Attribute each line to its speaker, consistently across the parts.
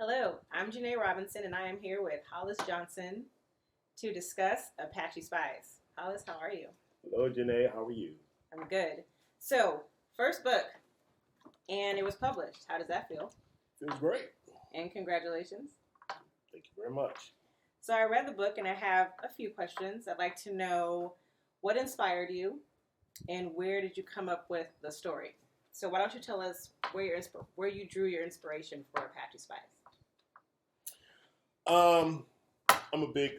Speaker 1: Hello, I'm Jenae Robinson, and I am here with Hollis Johnson to discuss Apache Spies. Hollis, how are you?
Speaker 2: Hello, Jenae. How are you?
Speaker 1: I'm good. So, first book, and it was published. How does that feel?
Speaker 2: Feels great.
Speaker 1: And congratulations.
Speaker 2: Thank you very much.
Speaker 1: So, I read the book, and I have a few questions. I'd like to know what inspired you, and where did you come up with the story? So, why don't you tell us where you drew your inspiration for Apache Spies?
Speaker 2: I'm a big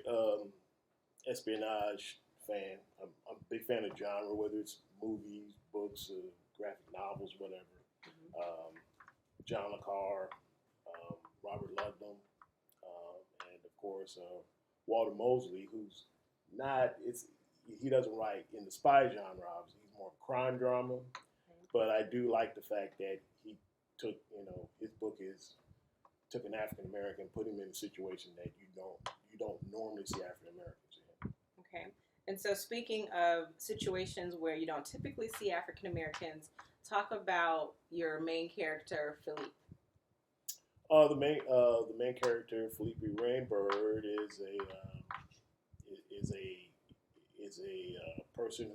Speaker 2: espionage fan. I'm a big fan of genre, whether it's movies, books, graphic novels, whatever. John Le Carre, Robert Ludlum, and of course Walter Mosley, who's not. He doesn't write in the spy genre. Obviously, he's more crime drama. But I do like the fact that he took, his book took an African American, put him in a situation that you don't normally see African Americans in.
Speaker 1: Okay. And so, speaking of situations where you don't typically see African Americans, talk about your main character, Philippe.
Speaker 2: The main character, Philippe Rainbird, is a person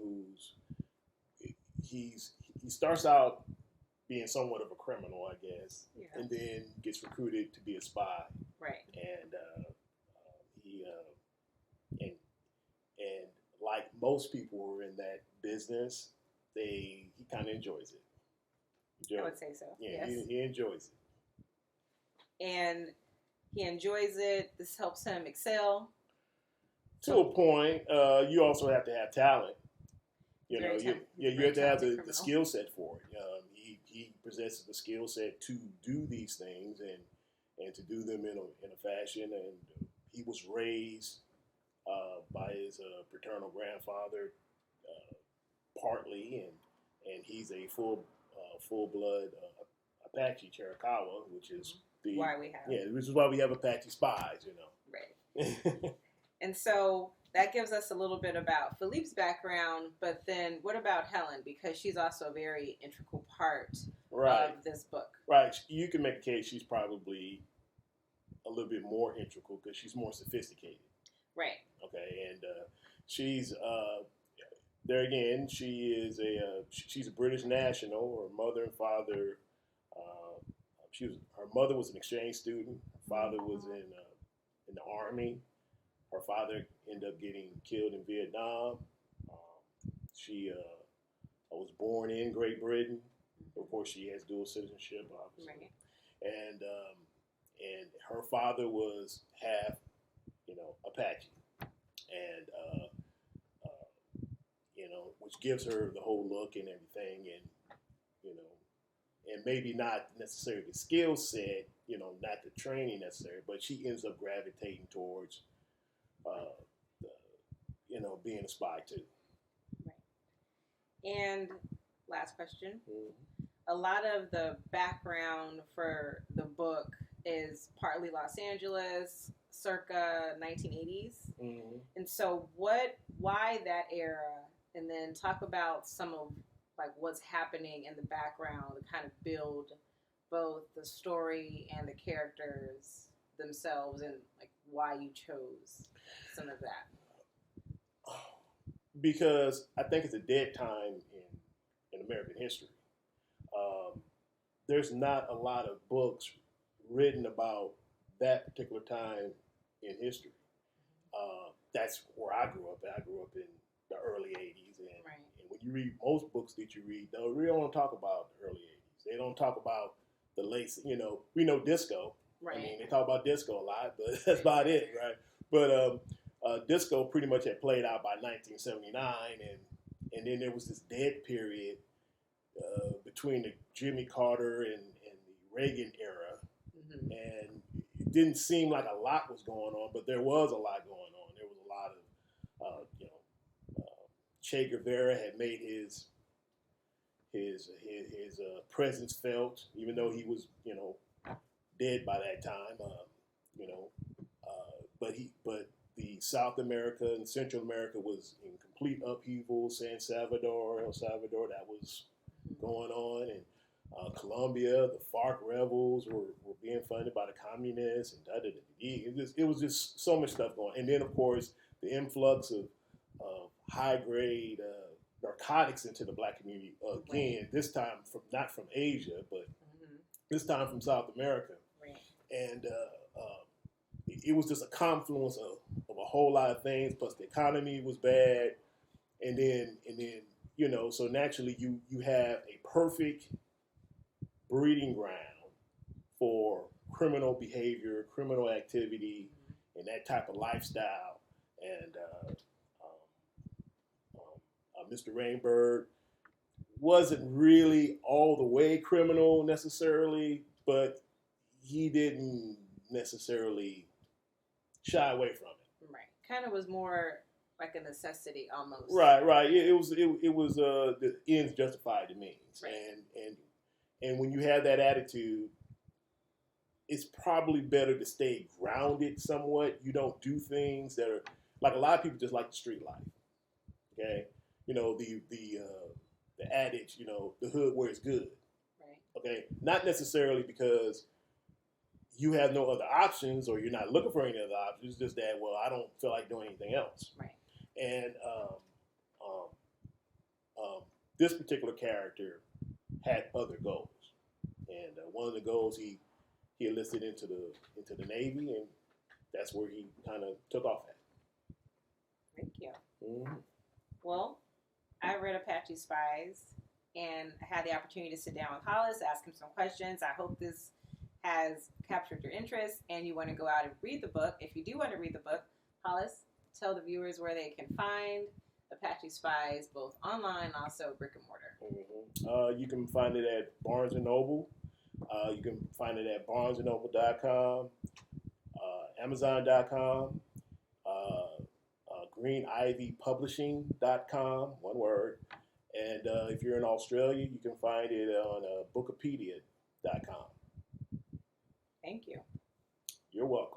Speaker 2: he starts out being somewhat of a criminal, I guess,
Speaker 1: Yeah.
Speaker 2: and then gets recruited to be a spy.
Speaker 1: Right.
Speaker 2: And he and like most people who are in that business, he kind of enjoys it.
Speaker 1: I would say so.
Speaker 2: Yeah,
Speaker 1: Yes.
Speaker 2: he enjoys it.
Speaker 1: And he enjoys it. This helps him excel.
Speaker 2: To a point, you also have to have talent. You
Speaker 1: Very
Speaker 2: know, you have to have the skill set for it. He possesses the skill set to do these things and to do them in a fashion. And he was raised by his paternal grandfather, partly, and he's a full blood Apache Chiricahua, which is which is why we have Apache Spies.
Speaker 1: Right. And so that gives us a little bit about Philippe's background, but then what about Helen? Because she's also a very integral part of this book.
Speaker 2: Right. You can make a case she's probably a little bit more integral because she's more sophisticated.
Speaker 1: Right.
Speaker 2: Okay. And she's, there again, she's a British national. Her mother and father, her mother was an exchange student. Her father was in the army. Her father ended up getting killed in Vietnam. She was born in Great Britain. Of course, she has dual citizenship, obviously.
Speaker 1: Right.
Speaker 2: And her father was half, Apache, and which gives her the whole look and everything, and maybe not necessarily the skill set, not the training necessary, but she ends up gravitating towards. Being a spy too.
Speaker 1: Right. And last question.
Speaker 2: Mm-hmm.
Speaker 1: A lot of the background for the book is partly Los Angeles, circa 1980s.
Speaker 2: Mm-hmm.
Speaker 1: And so why that era? And then talk about some of what's happening in the background to kind of build both the story and the characters themselves and why you chose some of that.
Speaker 2: Because I think it's a dead time in American history. There's not a lot of books written about that particular time in history. That's where I grew up. I grew up in the early 80s. And when you read most books that you read, they really don't talk about the early 80s. They don't talk about the late, we know disco.
Speaker 1: Right.
Speaker 2: I mean, they talk about disco a lot, but that's about it, right? But disco pretty much had played out by 1979, and then there was this dead period between the Jimmy Carter and the Reagan era,
Speaker 1: mm-hmm.
Speaker 2: and it didn't seem like a lot was going on, but there was a lot going on. There was a lot of, Che Guevara had made his presence felt, even though he was, dead by that time, but the South America and Central America was in complete upheaval. El Salvador, that was going on, and Colombia, the FARC rebels were being funded by the communists, and it was just so much stuff going. And then, of course, the influx of high grade narcotics into the black community again. Right. This time from not from Asia, but this time from South America. Right. And it was just a confluence of a whole lot of things. Plus, the economy was bad, and then so naturally you have a perfect breeding ground for criminal behavior, criminal activity, and that type of lifestyle. And Mr. Rainbird wasn't really all the way criminal necessarily, but he didn't necessarily shy away from it.
Speaker 1: Right. Kind of was more like a necessity almost.
Speaker 2: Right. It was the ends justified the means. Right. And when you have that attitude, it's probably better to stay grounded somewhat. You don't do things that are like a lot of people just like the street life. Okay, the adage, the hood where it's good. Right. Okay, not necessarily because you have no other options or you're not looking for any other options. It's just that, well, I don't feel like doing anything else. Right. And this particular character had other goals, and one of the goals he enlisted into the Navy, and that's where he kind of took off at.
Speaker 1: Thank you. Mm-hmm. Well, I read Apache Spies and had the opportunity to sit down with Hollis, ask him some questions. I hope this has captured your interest and you want to go out and read the book. If you do want to read the book, Hollis, tell the viewers where they can find Apache Spies, both online and also brick and mortar.
Speaker 2: Mm-hmm. You can find it at Barnes & Noble. You can find it at barnesandnoble.com, amazon.com, greenivypublishing.com, one word. And if you're in Australia, you can find it on Booktopia.com.
Speaker 1: Thank you.
Speaker 2: You're welcome.